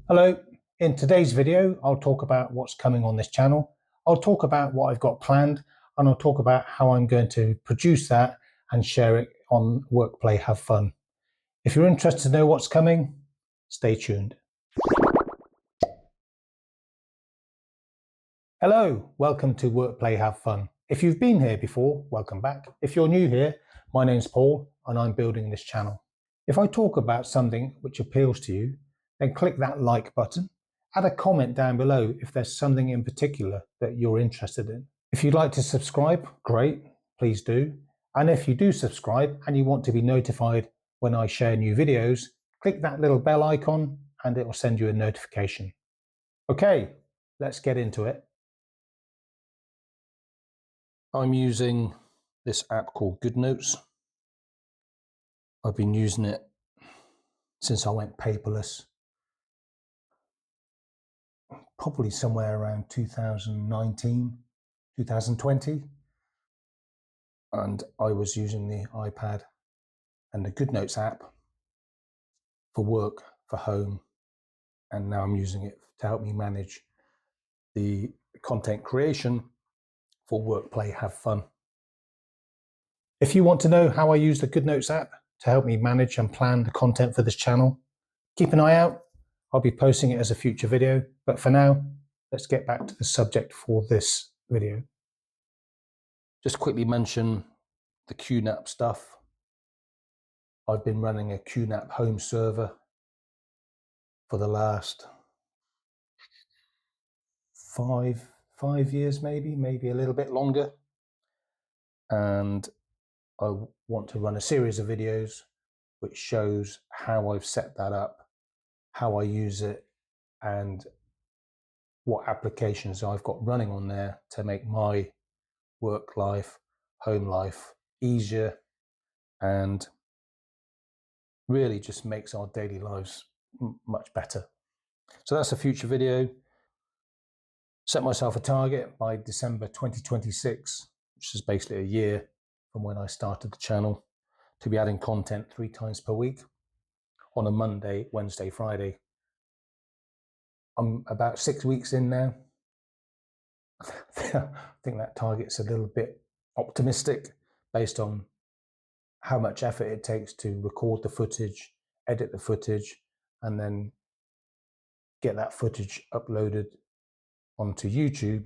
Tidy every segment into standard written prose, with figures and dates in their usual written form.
Hello, in today's video I'll talk about what's coming on this channel. I'll talk about what I've got planned and I'll talk about how I'm going to produce that and share it on Work, Play, Have Fun. If you're interested to know what's coming, stay tuned. Hello, welcome to Work, Play, Have Fun. If you've been here before, welcome back. If you're new here, my name's Paul and I'm building this channel. If I talk about something which appeals to you, then click that like button. Add a comment down below if there's something in particular that you're interested in. If you'd like to subscribe, great, please do. And if you do subscribe and you want to be notified when I share new videos, click that little bell icon and it will send you a notification. Okay, let's get into it. I'm using this app called GoodNotes. I've been using it since I went paperless, probably somewhere around 2019, 2020. And I was using the iPad and the GoodNotes app for work, for home. And now I'm using it to help me manage the content creation for Work, Play, Have Fun. If you want to know how I use the GoodNotes app to help me manage and plan the content for this channel, keep an eye out. I'll be posting it as a future video, but for now, let's get back to the subject for this video. Just quickly mention the QNAP stuff. I've been running a QNAP home server for the last five years, maybe a little bit longer. And I want to run a series of videos which shows how I've set that up, how I use it, and what applications I've got running on there to make my work life, home life easier, and really just makes our daily lives much better. So that's a future video. Set myself a target by December 2026, which is basically a year from when I started the channel, to be adding content 3 times per week on a Monday, Wednesday, Friday. I'm about 6 weeks in now. I think that target's a little bit optimistic based on how much effort it takes to record the footage, edit the footage, and then get that footage uploaded onto YouTube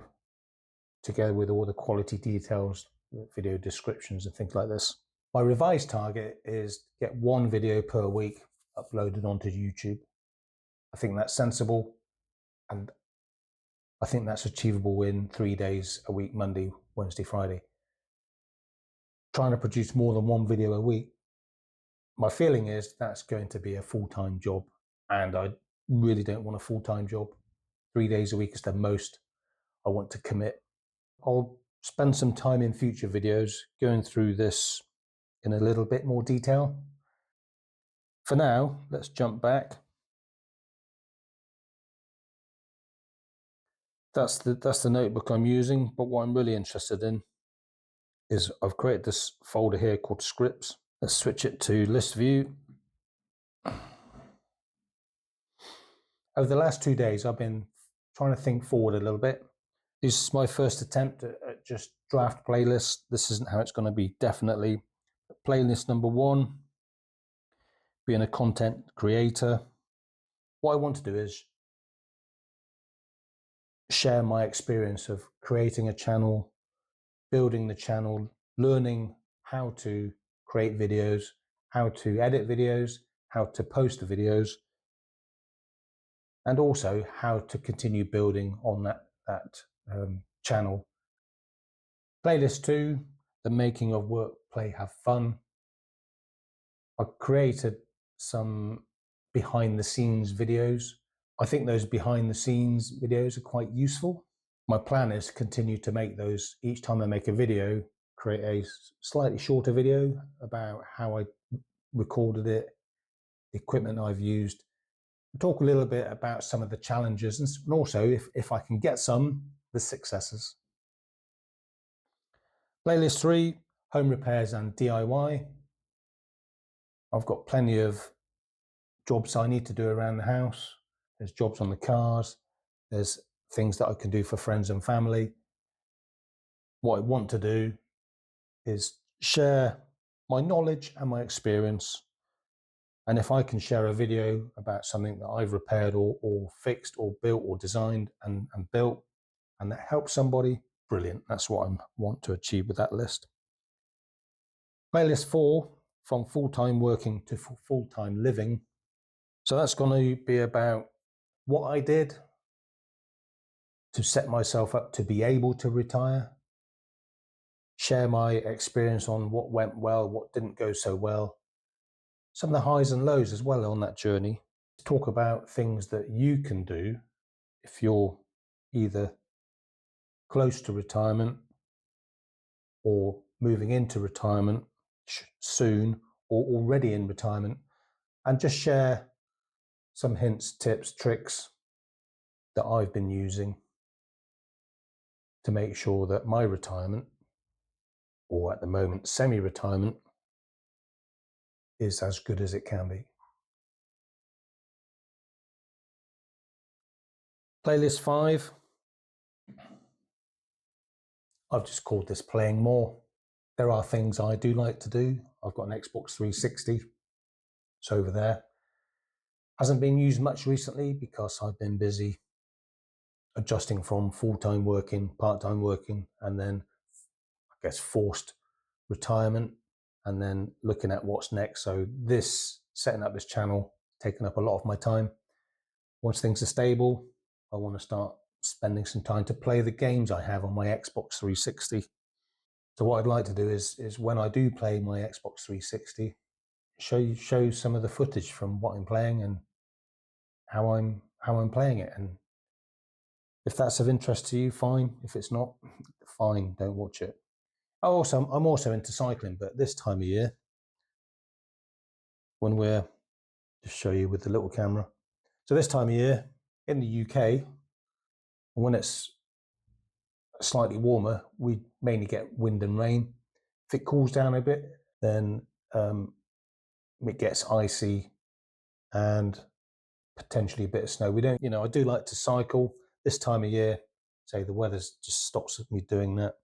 together with all the quality details, video descriptions and things like this. My revised target is to get 1 video per week uploaded onto YouTube. I think that's sensible, and I think that's achievable in 3 days a week, Monday, Wednesday, Friday. Trying to produce more than 1 video a week, my feeling is that's going to be a full-time job, and I really don't want a full-time job. 3 days a week is the most I want to commit. I'll spend some time in future videos going through this in a little bit more detail. For now, let's jump back. That's the notebook I'm using, but what I'm really interested in is I've created this folder here called scripts. Let's switch it to list view. Over the last 2 days, I've been trying to think forward a little bit. This is my first attempt at just draft playlist. This isn't how it's going to be, definitely. Playlist number 1, being a content creator. What I want to do is share my experience of creating a channel, building the channel, learning how to create videos, how to edit videos, how to post the videos, and also how to continue building on that channel. Playlist 2, the making of Work, Play, Have Fun. I created some behind the scenes videos. I think those behind the scenes videos are quite useful. My plan is to continue to make those. Each time I make a video, create a slightly shorter video about how I recorded it, the equipment I've used, talk a little bit about some of the challenges, and also, if I can get some, the successes. Playlist 3, home repairs and DIY. I've got plenty of jobs I need to do around the house. There's jobs on the cars. There's things that I can do for friends and family. What I want to do is share my knowledge and my experience. And if I can share a video about something that I've repaired or fixed or built or designed and built, and that helps somebody, brilliant. That's what I want to achieve with that list. Playlist 4, from full-time working to full-time living. So that's going to be about what I did to set myself up to be able to retire, share my experience on what went well, what didn't go so well, some of the highs and lows as well on that journey. Talk about things that you can do if you're either close to retirement or moving into retirement soon or already in retirement, and just share some hints, tips, tricks that I've been using to make sure that my retirement, or at the moment semi-retirement, is as good as it can be. Playlist 5, I've just called this playing more. There are things I do like to do. I've got an Xbox 360. It's over there. Hasn't been used much recently because I've been busy adjusting from full-time working, part-time working, and then I guess forced retirement, and then looking at what's next. So setting up this channel, taking up a lot of my time. Once things are stable, I want to start spending some time to play the games I have on my Xbox 360. So what I'd like to do is when I do play my Xbox 360, show some of the footage from what I'm playing and how I'm playing it. And if that's of interest to you, fine. If it's not, fine, don't watch it. I'm also into cycling, but this time of year, when we're, just show you with the little camera. So this time of year in the UK, when it's slightly warmer, we mainly get wind and rain. If it cools down a bit, then it gets icy and potentially a bit of snow. I do like to cycle this time of year. Say the weather just stops me doing that.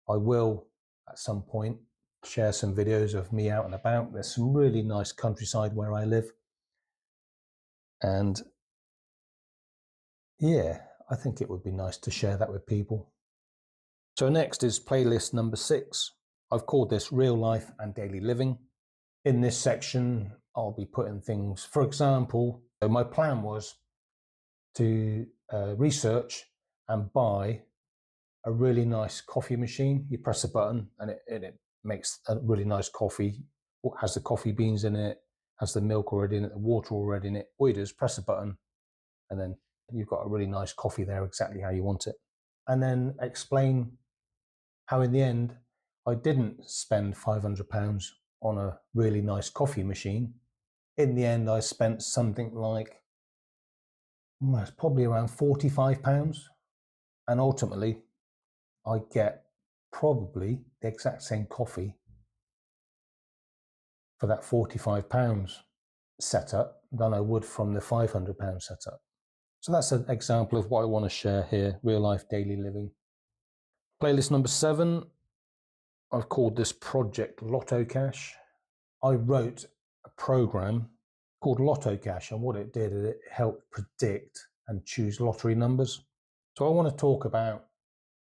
I will at some point share some videos of me out and about. There's some really nice countryside where I live. And yeah, I think it would be nice to share that with people. So next is playlist number 6. I've called this Real Life and Daily Living. In this section, I'll be putting things, for example, my plan was to research and buy a really nice coffee machine. You press a button and it makes a really nice coffee. It has the coffee beans in it, has the milk already in it, the water already in it. All you do is press a button and then you've got a really nice coffee there exactly how you want it. And then explain how in the end I didn't spend £500 on a really nice coffee machine. In the end, I spent something like, it's probably around £45. And ultimately, I get probably the exact same coffee for that £45 setup than I would from the £500 setup. So that's an example of what I want to share here, real life daily living. Playlist number 7, I've called this Project Lotto Cash. I wrote a program called Lotto Cash, and what it did is it helped predict and choose lottery numbers. So I want to talk about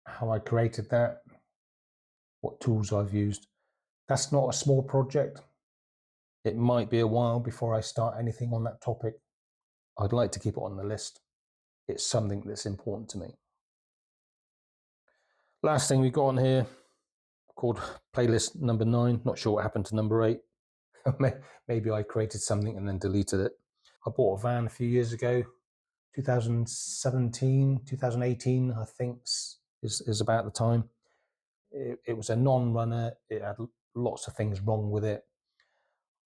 how I created that, what tools I've used. That's not a small project. It might be a while before I start anything on that topic. I'd like to keep it on the list. It's something that's important to me. Last thing we got on here, called playlist number 9. Not sure what happened to number 8. Maybe I created something and then deleted it. I bought a van a few years ago, 2017, 2018, I think is about the time. It was a non-runner. It had lots of things wrong with it.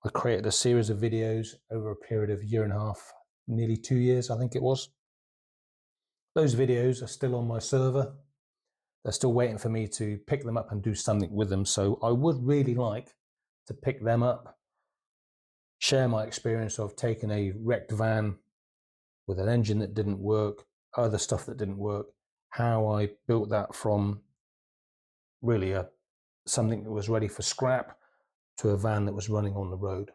I created a series of videos over a period of 1.5 years, nearly 2 years, I think it was. Those videos are still on my server. They're still waiting for me to pick them up and do something with them. So I would really like to pick them up, share my experience of taking a wrecked van with an engine that didn't work, other stuff that didn't work, how I built that from really something that was ready for scrap to a van that was running on the road.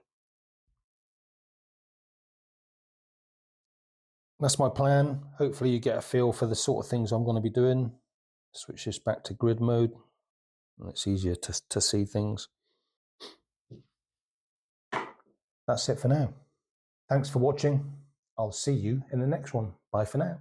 That's my plan. Hopefully you get a feel for the sort of things I'm going to be doing. Switch this back to grid mode. It's easier to see things. That's it for now. Thanks for watching. I'll see you in the next one. Bye for now.